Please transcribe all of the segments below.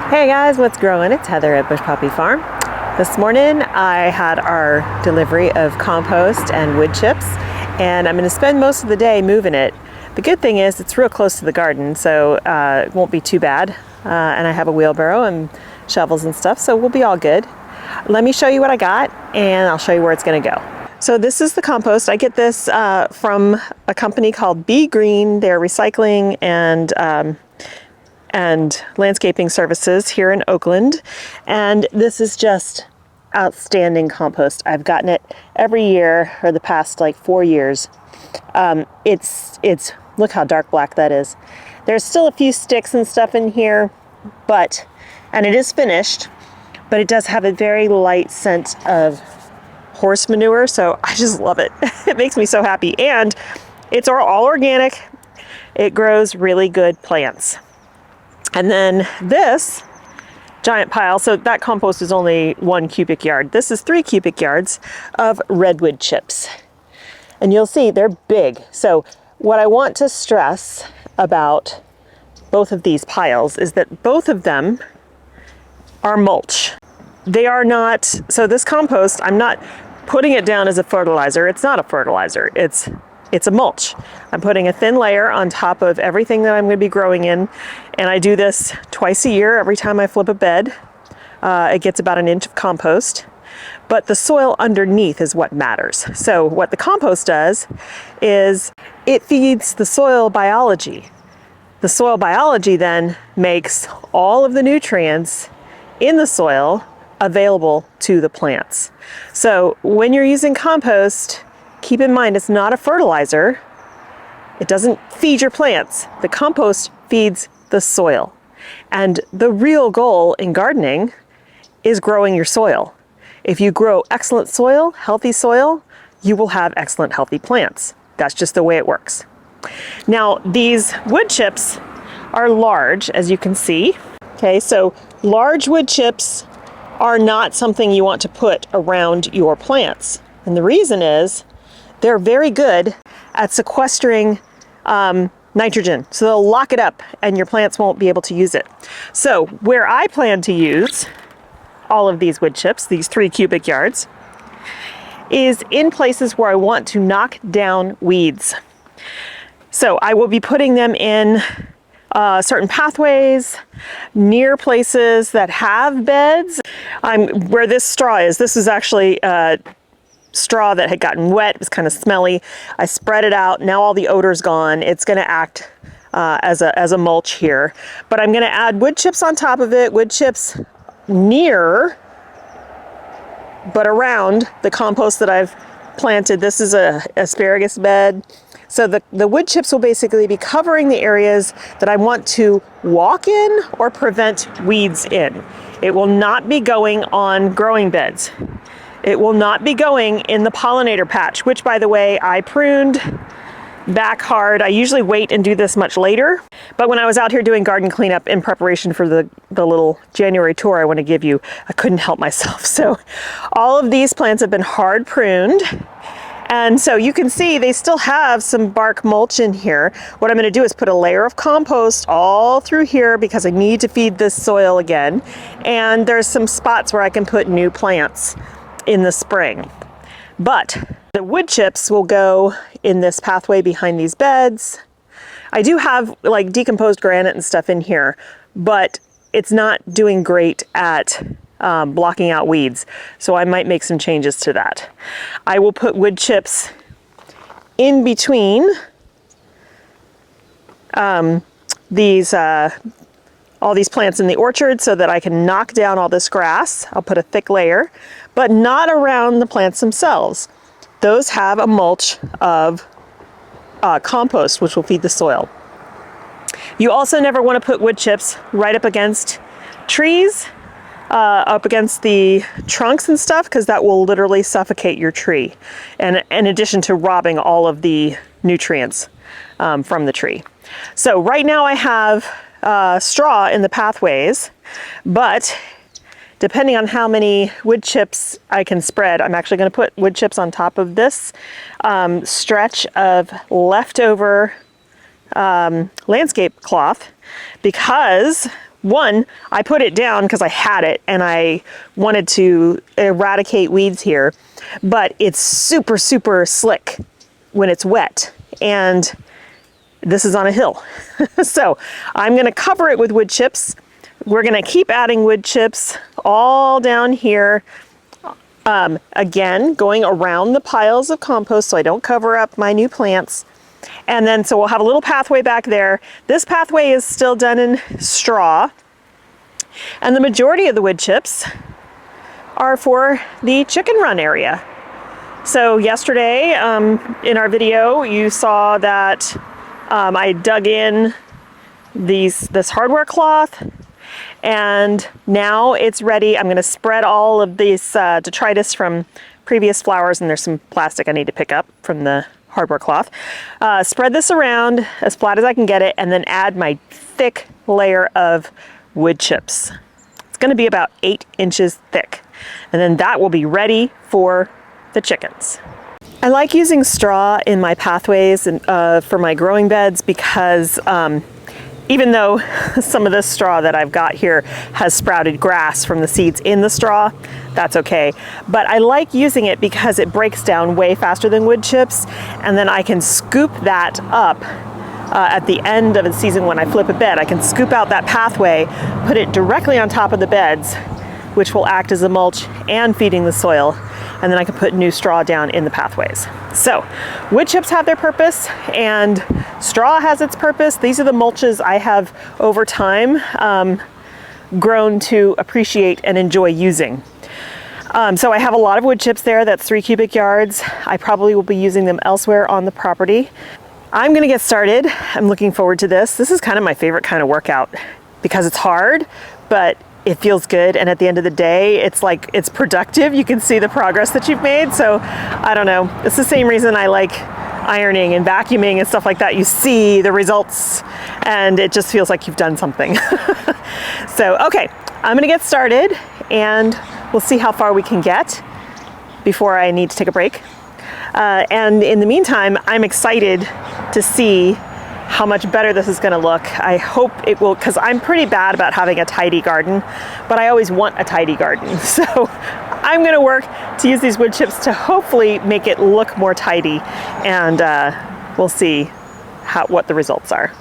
Hey guys, what's growing? It's Heather at Bush Poppy Farm. This morning I had our delivery of compost and wood chips, and I'm going to spend most of the day moving it. The good thing is it's real close to the garden, so it won't be too bad. And I have a wheelbarrow and shovels and stuff, so we'll be all good. Let me show you what I got, and I'll show you where it's going to go. So this is the compost. I get this from a company called Be Green. They're recycling and landscaping services here in Oakland. And this is just outstanding compost. I've gotten it every year for the past like 4 years. It's look how dark black that is. There's still a few sticks and stuff in here, and it is finished, but it does have a very light scent of horse manure, so I just love it. It makes me so happy, and it's all organic. It grows really good plants. And then this giant pile, so that compost is only 1 cubic yard. This is 3 cubic yards of redwood chips. And you'll see they're big. So what I want to stress about both of these piles is that both of them are mulch. They are not, so this compost, I'm not putting it down as a fertilizer. It's not a fertilizer, it's a mulch. I'm putting a thin layer on top of everything that I'm going to be growing in, and I do this twice a year. Every time I flip a bed, it gets about 1 inch of compost, but the soil underneath is what matters. So what the compost does is it feeds the soil biology. The soil biology then makes all of the nutrients in the soil available to the plants. So when you're using compost, keep in mind it's not a fertilizer. It doesn't feed your plants. The compost feeds the soil. And the real goal in gardening is growing your soil. If you grow excellent soil, healthy soil, you will have excellent healthy plants. That's just the way it works. Now, these wood chips are large, as you can see. Okay, so large wood chips are not something you want to put around your plants. And the reason is they're very good at sequestering nitrogen. So they'll lock it up and your plants won't be able to use it. So where I plan to use all of these wood chips, these 3 cubic yards, is in places where I want to knock down weeds. So I will be putting them in certain pathways, near places that have beds. Where this straw is, this is actually straw that had gotten wet. It was kind of smelly. I spread it out. Now all the odor's gone. It's going to act as a mulch here. But I'm going to add wood chips on top of it. Wood chips near, but around the compost that I've planted. This is a asparagus bed. So the wood chips will basically be covering the areas that I want to walk in or prevent weeds in. It will not be going on growing beds. It will not be going in the pollinator patch, which, by the way, I pruned back hard. I usually wait and do this much later. But when I was out here doing garden cleanup in preparation for the little January tour I want to give you, I couldn't help myself. So all of these plants have been hard pruned. And so you can see they still have some bark mulch in here. What I'm going to do is put a layer of compost all through here because I need to feed this soil again. And there's some spots where I can put new plants in the spring. But the wood chips will go in this pathway behind these beds. I do have like decomposed granite and stuff in here, but it's not doing great at blocking out weeds. So I might make some changes to that. I will put wood chips in between all these plants in the orchard so that I can knock down all this grass. I'll put a thick layer, but not around the plants themselves. Those have a mulch of compost, which will feed the soil. You also never want to put wood chips right up against trees, up against the trunks and stuff, because that will literally suffocate your tree. And in addition to robbing all of the nutrients from the tree. So right now I have straw in the pathways, but depending on how many wood chips I can spread, I'm actually going to put wood chips on top of this stretch of leftover landscape cloth, because one, I put it down because I had it and I wanted to eradicate weeds here, but it's super, super slick when it's wet. And this is on a hill. So I'm going to cover it with wood chips. We're going to keep adding wood chips all down here. Again, going around the piles of compost so I don't cover up my new plants. And then, so we'll have a little pathway back there. This pathway is still done in straw. And the majority of the wood chips are for the chicken run area. So yesterday, in our video, you saw that I dug in this hardware cloth, and now it's ready. I'm going to spread all of these detritus from previous flowers, and there's some plastic I need to pick up from the hardware cloth. Spread this around as flat as I can get it, and then add my thick layer of wood chips. It's going to be about 8 inches thick, and then that will be ready for the chickens. I like using straw in my pathways and for my growing beds because even though some of this straw that I've got here has sprouted grass from the seeds in the straw, that's okay. But I like using it because it breaks down way faster than wood chips, and then I can scoop that up at the end of the season when I flip a bed. I can scoop out that pathway, put it directly on top of the beds, which will act as a mulch and feeding the soil, and then I can put new straw down in the pathways. So wood chips have their purpose and straw has its purpose. These are the mulches I have over time grown to appreciate and enjoy using. So I have a lot of wood chips there. That's 3 cubic yards. I probably will be using them elsewhere on the property. I'm gonna get started. I'm looking forward to this. This is kind of my favorite kind of workout because it's hard, but it feels good, and at the end of the day, it's like, it's productive. You can see the progress that you've made. So I don't know, it's the same reason I like ironing and vacuuming and stuff like that. You see the results and it just feels like you've done something. So, okay, I'm gonna get started and we'll see how far we can get before I need to take a break. And in the meantime, I'm excited to see how much better this is gonna look. I hope it will, because I'm pretty bad about having a tidy garden, but I always want a tidy garden. So I'm gonna work to use these wood chips to hopefully make it look more tidy, and we'll see what the results are.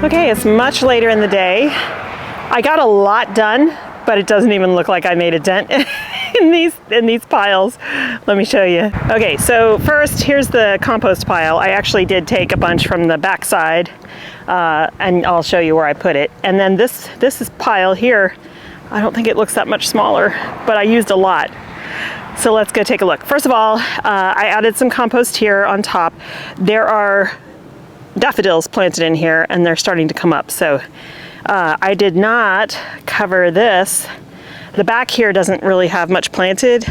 Okay, it's much later in the day. I got a lot done, but it doesn't even look like I made a dent in these piles. Let me show you. Okay, so first, here's the compost pile. I actually did take a bunch from the back side, and I'll show you where I put it. And then this is pile here. I don't think it looks that much smaller, but I used a lot. So let's go take a look. First of all, I added some compost here on top. There are daffodils planted in here, and they're starting to come up. So I did not cover this. The back here doesn't really have much planted,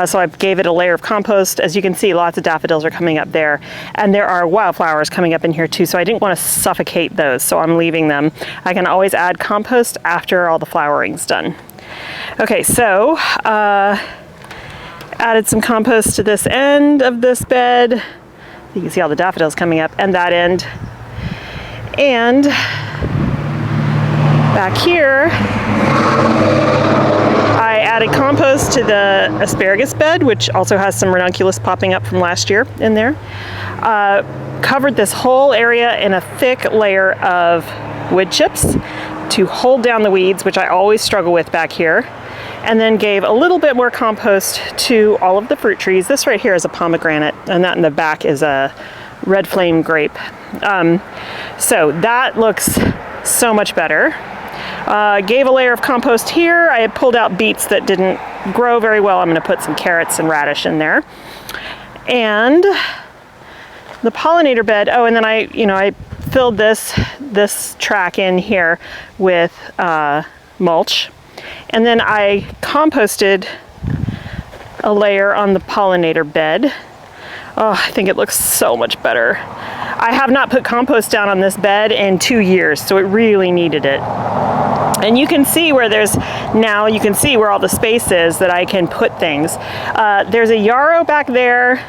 so I gave it a layer of compost. As you can see, lots of daffodils are coming up there, and there are wildflowers coming up in here too, so I didn't want to suffocate those, so I'm leaving them. I can always add compost after all the flowering's done. Okay, so added some compost to this end of this bed. You can see all the daffodils coming up, and that end. And back here, I added compost to the asparagus bed, which also has some ranunculus popping up from last year in there. Covered this whole area in a thick layer of wood chips to hold down the weeds, which I always struggle with back here. And then gave a little bit more compost to all of the fruit trees. This right here is a pomegranate, and that in the back is a red flame grape. So that looks so much better. Gave a layer of compost here. I had pulled out beets that didn't grow very well. I'm going to put some carrots and radish in there. And the pollinator bed, oh, and then I filled this track in here with mulch. And then I composted a layer on the pollinator bed. Oh, I think it looks so much better. I have not put compost down on this bed in 2 years, so it really needed it. And you can see where you can see where all the space is that I can put things. There's a yarrow back there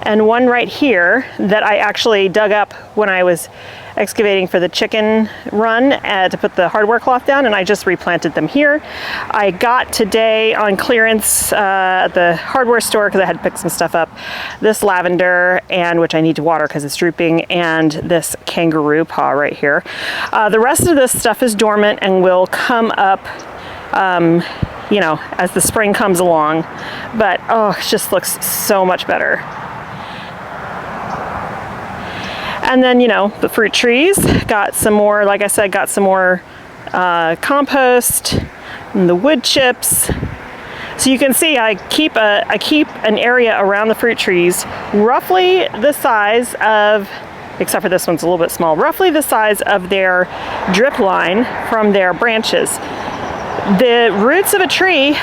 and one right here that I actually dug up when I was excavating for the chicken run to put the hardware cloth down, and I just replanted them here. I got today on clearance at the hardware store, because I had to pick some stuff up, this lavender, and which I need to water because it's drooping, and this kangaroo paw right here. The rest of this stuff is dormant and will come up as the spring comes along, but oh, it just looks so much better. And then, the fruit trees, got some more, like I said, got some more compost and the wood chips. So you can see I keep an area around the fruit trees roughly the size of, except for this one's a little bit small, roughly the size of their drip line from their branches. The roots of a tree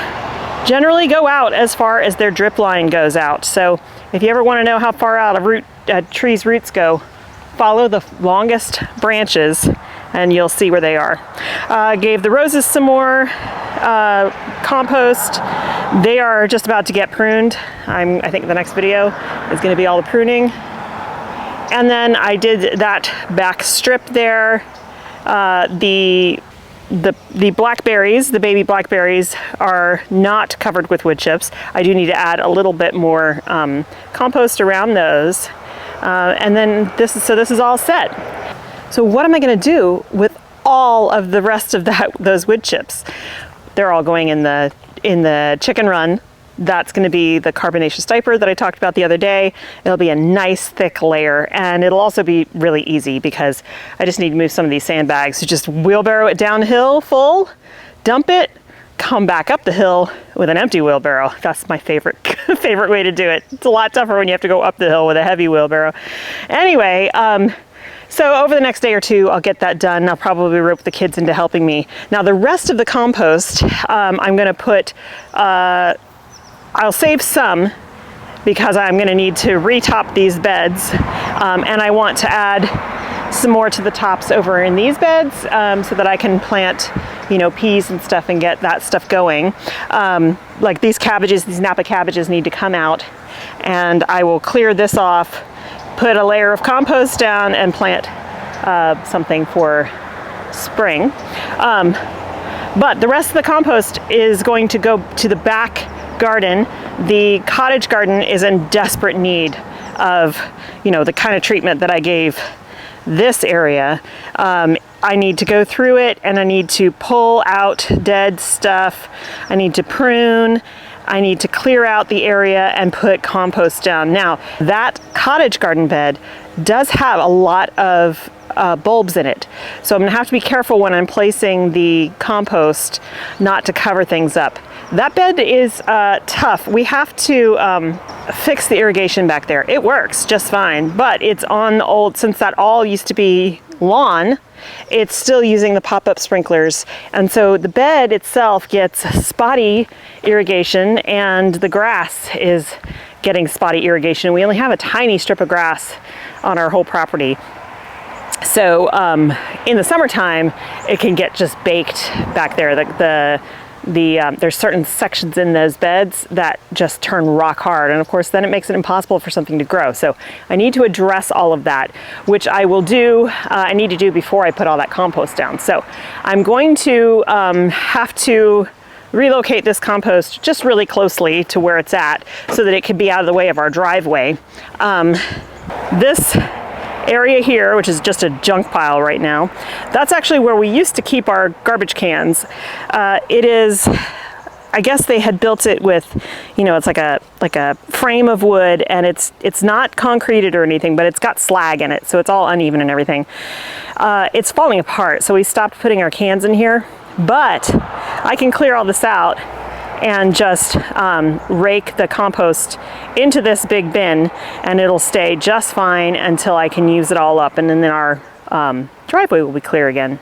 generally go out as far as their drip line goes out. So if you ever want to know how far out a tree's roots go, follow the longest branches and you'll see where they are. Gave the roses some more compost. They are just about to get pruned. I think the next video is going to be all the pruning. And then I did that back strip there. The blackberries, the baby blackberries, are not covered with wood chips. I do need to add a little bit more compost around those. And then this is all set. So what am I going to do with all of the rest of those wood chips? They're all going in the chicken run. That's going to be the carbonaceous diaper that I talked about the other day. It'll be a nice thick layer, and it'll also be really easy because I just need to move some of these sandbags. So just wheelbarrow it downhill full, dump it, come back up the hill with an empty wheelbarrow. That's my favorite way to do it. It's a lot tougher when you have to go up the hill with a heavy wheelbarrow. Anyway, so over the next day or two, I'll get that done. I'll probably rope the kids into helping me. Now the rest of the compost, I'm going to put, I'll save some because I'm going to need to retop these beds, and I want to add some more to the tops over in these beds so that I can plant peas and stuff and get that stuff going. Like these cabbages, these Napa cabbages need to come out, and I will clear this off, put a layer of compost down, and plant something for spring. But the rest of the compost is going to go to the back garden. The cottage garden is in desperate need of, the kind of treatment that I gave this area. I need to go through it and I need to pull out dead stuff. I need to prune. I need to clear out the area and put compost down. Now, that cottage garden bed does have a lot of bulbs in it. So I'm gonna have to be careful when I'm placing the compost not to cover things up. That bed is tough. We have to fix the irrigation back there. It works just fine, but it's on the old, since that all used to be lawn, it's still using the pop-up sprinklers. And so the bed itself gets spotty irrigation and the grass is getting spotty irrigation. We only have a tiny strip of grass on our whole property. So in the summertime, it can get just baked back there. There's certain sections in those beds that just turn rock hard. And of course, then it makes it impossible for something to grow. So I need to address all of that, which I will do, I need to do before I put all that compost down. So I'm going to have to relocate this compost just really closely to where it's at so that it can be out of the way of our driveway. This area here, which is just a junk pile right now, that's actually where we used to keep our garbage cans. It is, I guess they had built it with, you know, it's like a frame of wood, and it's not concreted or anything, but it's got slag in it, so it's all uneven and everything. It's falling apart, so we stopped putting our cans in here, but I can clear all this out and just rake the compost into this big bin, and it'll stay just fine until I can use it all up, and then our driveway will be clear again.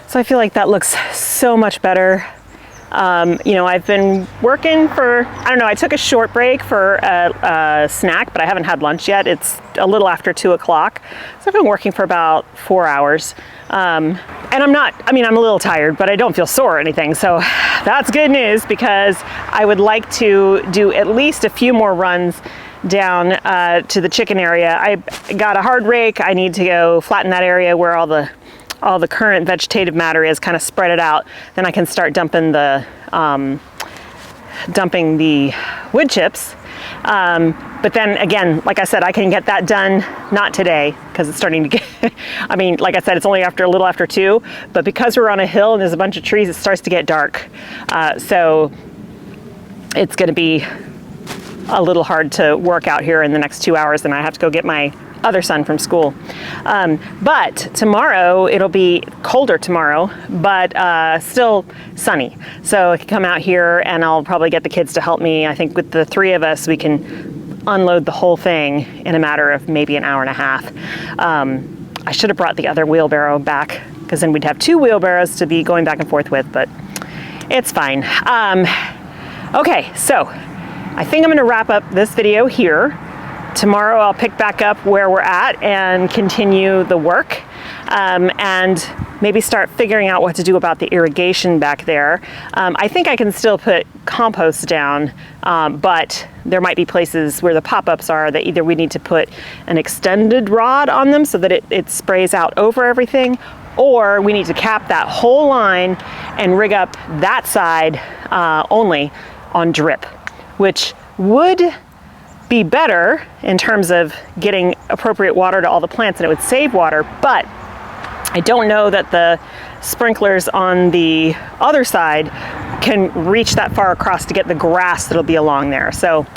So I feel like that looks so much better. You know, I've been working for, I don't know, I took a short break for a snack, but I haven't had lunch yet. It's a little after 2 o'clock. So I've been working for about 4 hours. And I'm a little tired, but I don't feel sore or anything. So that's good news, because I would like to do at least a few more runs down to the chicken area. I got a hard rake. I need to go flatten that area where all the current vegetative matter is, kind of spread it out. Then I can start dumping the wood chips. But then again, like I said, I can get that done, not today, because it's starting to get, I mean, like I said, it's only a little after 2, but because we're on a hill and there's a bunch of trees, it starts to get dark. So it's gonna be a little hard to work out here in the next 2 hours, and I have to go get my other son from school. But tomorrow, it'll be colder tomorrow, but still sunny. So I can come out here and I'll probably get the kids to help me. I think with the 3 of us, we can unload the whole thing in a matter of maybe an hour and a half. I should have brought the other wheelbarrow back, because then we'd have 2 wheelbarrows to be going back and forth with, but it's fine. Okay, so I think I'm gonna wrap up this video here. Tomorrow I'll pick back up where we're at and continue the work, and maybe start figuring out what to do about the irrigation back there. I think I can still put compost down, but there might be places where the pop-ups are that either we need to put an extended rod on them so that it sprays out over everything, or we need to cap that whole line and rig up that side only on drip, which would be better in terms of getting appropriate water to all the plants, and it would save water, but I don't know that the sprinklers on the other side can reach that far across to get the grass that'll be along there. So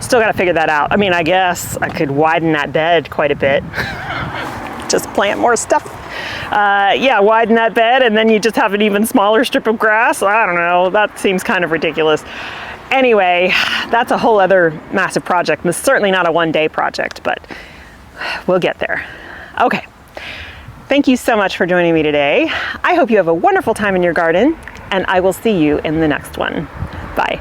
still got to figure that out. I mean, I guess I could widen that bed quite a bit. Just plant more stuff. Yeah, widen that bed, and then you just have an even smaller strip of grass. I don't know, that seems kind of ridiculous. Anyway, that's a whole other massive project. It's certainly not a one-day project, but we'll get there. Okay, thank you so much for joining me today. I hope you have a wonderful time in your garden, and I will see you in the next one. Bye.